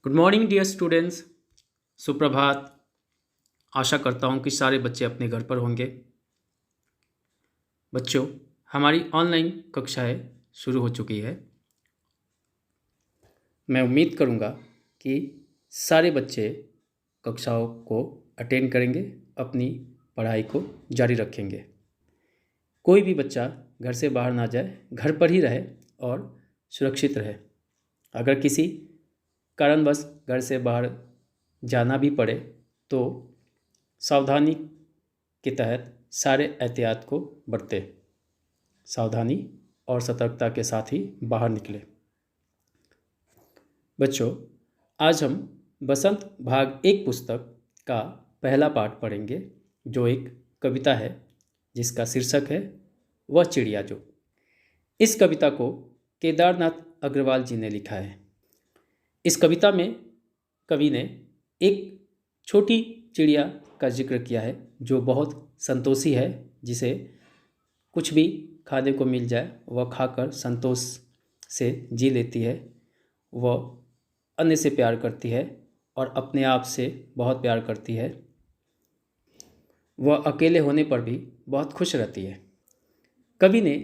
Good morning dear students. सुप्रभात। आशा करता हूँ कि सारे बच्चे अपने घर पर होंगे। बच्चों, हमारी ऑनलाइन कक्षाएं शुरू हो चुकी है। मैं उम्मीद करूँगा कि सारे बच्चे कक्षाओं को अटेंड करेंगे, अपनी पढ़ाई को जारी रखेंगे। कोई भी बच्चा घर से बाहर ना जाए, घर पर ही रहे और सुरक्षित रहे। अगर किसी कारणवश घर से बाहर जाना भी पड़े तो सावधानी के तहत सारे एहतियात को बरतें। सावधानी और सतर्कता के साथ ही बाहर निकले। बच्चों, आज हम बसंत भाग 1 पुस्तक का पहला पाठ पढ़ेंगे, जो एक कविता है जिसका शीर्षक है वह चिड़िया जो। इस कविता को केदारनाथ अग्रवाल जी ने लिखा है। इस कविता में कवि ने एक छोटी चिड़िया का जिक्र किया है जो बहुत संतोषी है, जिसे कुछ भी खाने को मिल जाए वह खाकर संतोष से जी लेती है। वह अन्य से प्यार करती है और अपने आप से बहुत प्यार करती है। वह अकेले होने पर भी बहुत खुश रहती है। कवि ने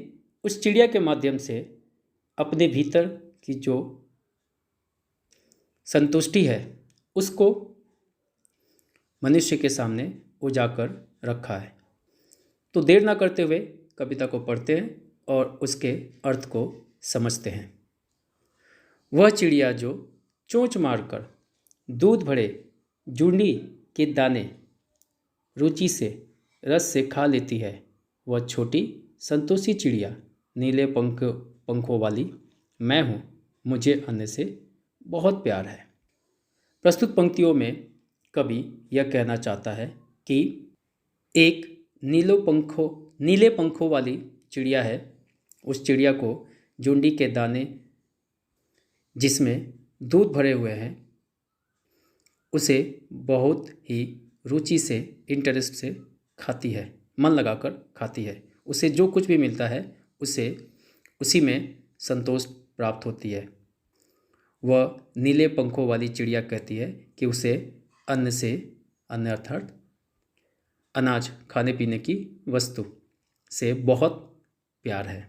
उस चिड़िया के माध्यम से अपने भीतर की जो संतुष्टि है उसको मनुष्य के सामने उजागर रखा है। तो देर ना करते हुए कविता को पढ़ते हैं और उसके अर्थ को समझते हैं। वह चिड़िया जो चोंच मारकर दूध भरे जुंडी के दाने रुचि से रस से खा लेती है, वह छोटी संतोषी चिड़िया नीले पंखों वाली मैं हूँ, मुझे अन्य से बहुत प्यार है। प्रस्तुत पंक्तियों में कवि यह कहना चाहता है कि एक नीले पंखों वाली चिड़िया है। उस चिड़िया को जुंडी के दाने जिसमें दूध भरे हुए हैं उसे बहुत ही रुचि से, इंटरेस्ट से खाती है, मन लगाकर खाती है। उसे जो कुछ भी मिलता है उसे उसी में संतोष प्राप्त होती है। वह नीले पंखों वाली चिड़िया कहती है कि उसे अन्न अर्थात अनाज, खाने पीने की वस्तु से बहुत प्यार है।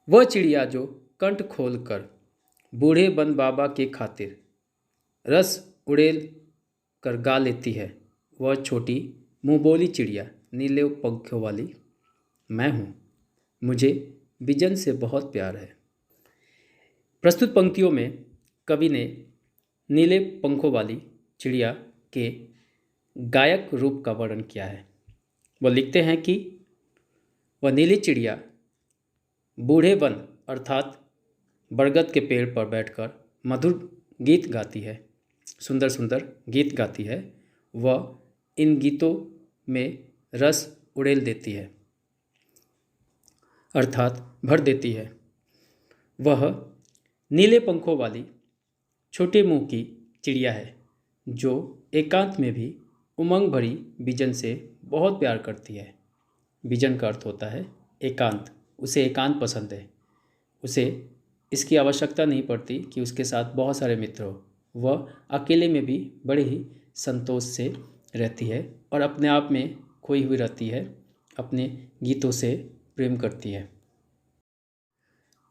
वह चिड़िया जो कंठ खोलकर बूढ़े बन बाबा के खातिर रस उड़ेल कर गा लेती है, वह छोटी मुंहबोली चिड़िया नीले पंखों वाली मैं हूँ, मुझे बिजन से बहुत प्यार है। प्रस्तुत पंक्तियों में कवि ने नीले पंखों वाली चिड़िया के गायक रूप का वर्णन किया है। वह लिखते हैं कि वह नीली चिड़िया बूढ़े वन अर्थात बरगद के पेड़ पर बैठकर मधुर गीत गाती है, सुंदर सुंदर गीत गाती है। वह इन गीतों में रस उड़ेल देती है अर्थात भर देती है। वह नीले पंखों वाली छोटे मुंह की चिड़िया है जो एकांत में भी उमंग भरी बिजन से बहुत प्यार करती है। बिजन का अर्थ होता है एकांत। उसे एकांत पसंद है। उसे इसकी आवश्यकता नहीं पड़ती कि उसके साथ बहुत सारे मित्र हो। वह अकेले में भी बड़े ही संतोष से रहती है और अपने आप में खोई हुई रहती है, अपने गीतों से प्रेम करती है।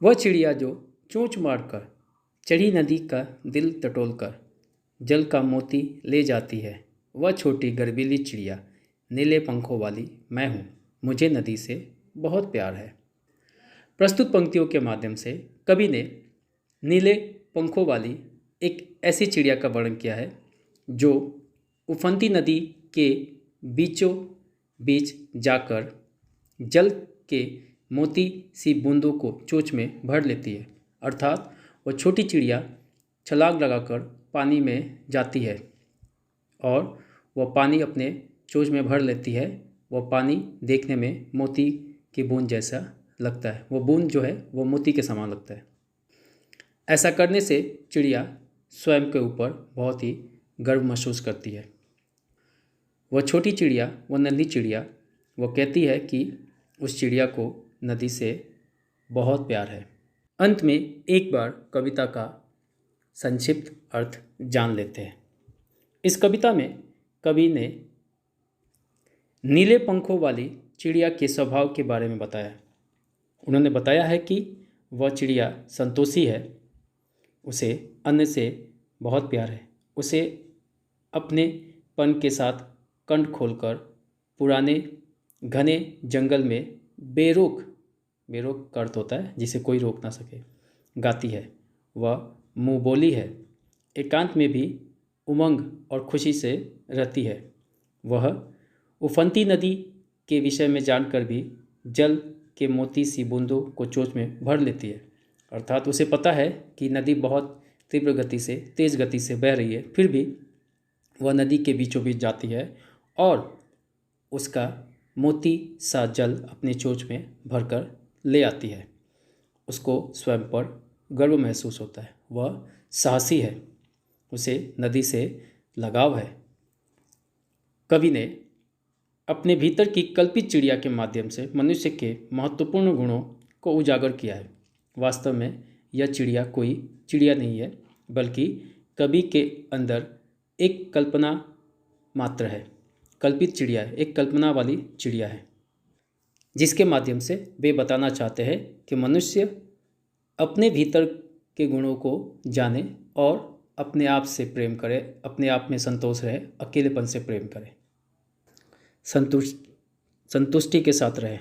वह चिड़िया जो चोंच मारकर चढ़ी नदी का दिल टटोलकर जल का मोती ले जाती है, वह छोटी गर्वीली चिड़िया नीले पंखों वाली मैं हूँ, मुझे नदी से बहुत प्यार है। प्रस्तुत पंक्तियों के माध्यम से कवि ने नीले पंखों वाली एक ऐसी चिड़िया का वर्णन किया है जो उफनती नदी के बीचों बीच जाकर जल के मोती सी बूंदों को चोंच में भर लेती है। अर्थात वह छोटी चिड़िया छलांग लगाकर पानी में जाती है और वह पानी अपने चोंच में भर लेती है। वह पानी देखने में मोती की बूंद जैसा लगता है। वो बूंद जो है वो मोती के समान लगता है। ऐसा करने से चिड़िया स्वयं के ऊपर बहुत ही गर्व महसूस करती है। वह छोटी चिड़िया, वह नन्ही चिड़िया, वो कहती है कि उस चिड़िया को नदी से बहुत प्यार है। अंत में एक बार कविता का संक्षिप्त अर्थ जान लेते हैं। इस कविता में कवि ने नीले पंखों वाली चिड़िया के स्वभाव के बारे में बताया। उन्होंने बताया है कि वह चिड़िया संतोषी है, उसे अन्य से बहुत प्यार है, उसे अपने पन के साथ कंठ खोलकर पुराने घने जंगल में बेरोक बेरोक का अर्थ होता है जिसे कोई रोक ना सके, गाती है। वह मुँह बोली है, एकांत में भी उमंग और खुशी से रहती है। वह उफनती नदी के विषय में जानकर भी जल के मोती सी बूंदों को चोंच में भर लेती है। अर्थात उसे पता है कि नदी बहुत तीव्र गति से, तेज़ गति से बह रही है, फिर भी वह नदी के बीचों बीच जाती है और उसका मोती सा जल अपने चोंच में भरकर ले आती है। उसको स्वयं पर गर्व महसूस होता है। वह साहसी है, उसे नदी से लगाव है। कवि ने अपने भीतर की कल्पित चिड़िया के माध्यम से मनुष्य के महत्वपूर्ण गुणों को उजागर किया है। वास्तव में यह चिड़िया कोई चिड़िया नहीं है, बल्कि कवि के अंदर एक कल्पना मात्र है। कल्पित चिड़िया है, एक कल्पना वाली चिड़िया है, जिसके माध्यम से वे बताना चाहते हैं कि मनुष्य अपने भीतर के गुणों को जाने और अपने आप से प्रेम करे, अपने आप में संतोष रहे, अकेलेपन से प्रेम करे, संतुष्टि के साथ रहे।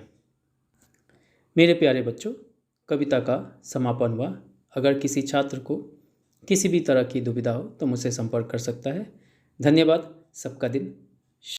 मेरे प्यारे बच्चों, कविता का समापन हुआ। अगर किसी छात्र को किसी भी तरह की दुविधा हो तो मुझसे संपर्क कर सकता है। धन्यवाद। सबका दिन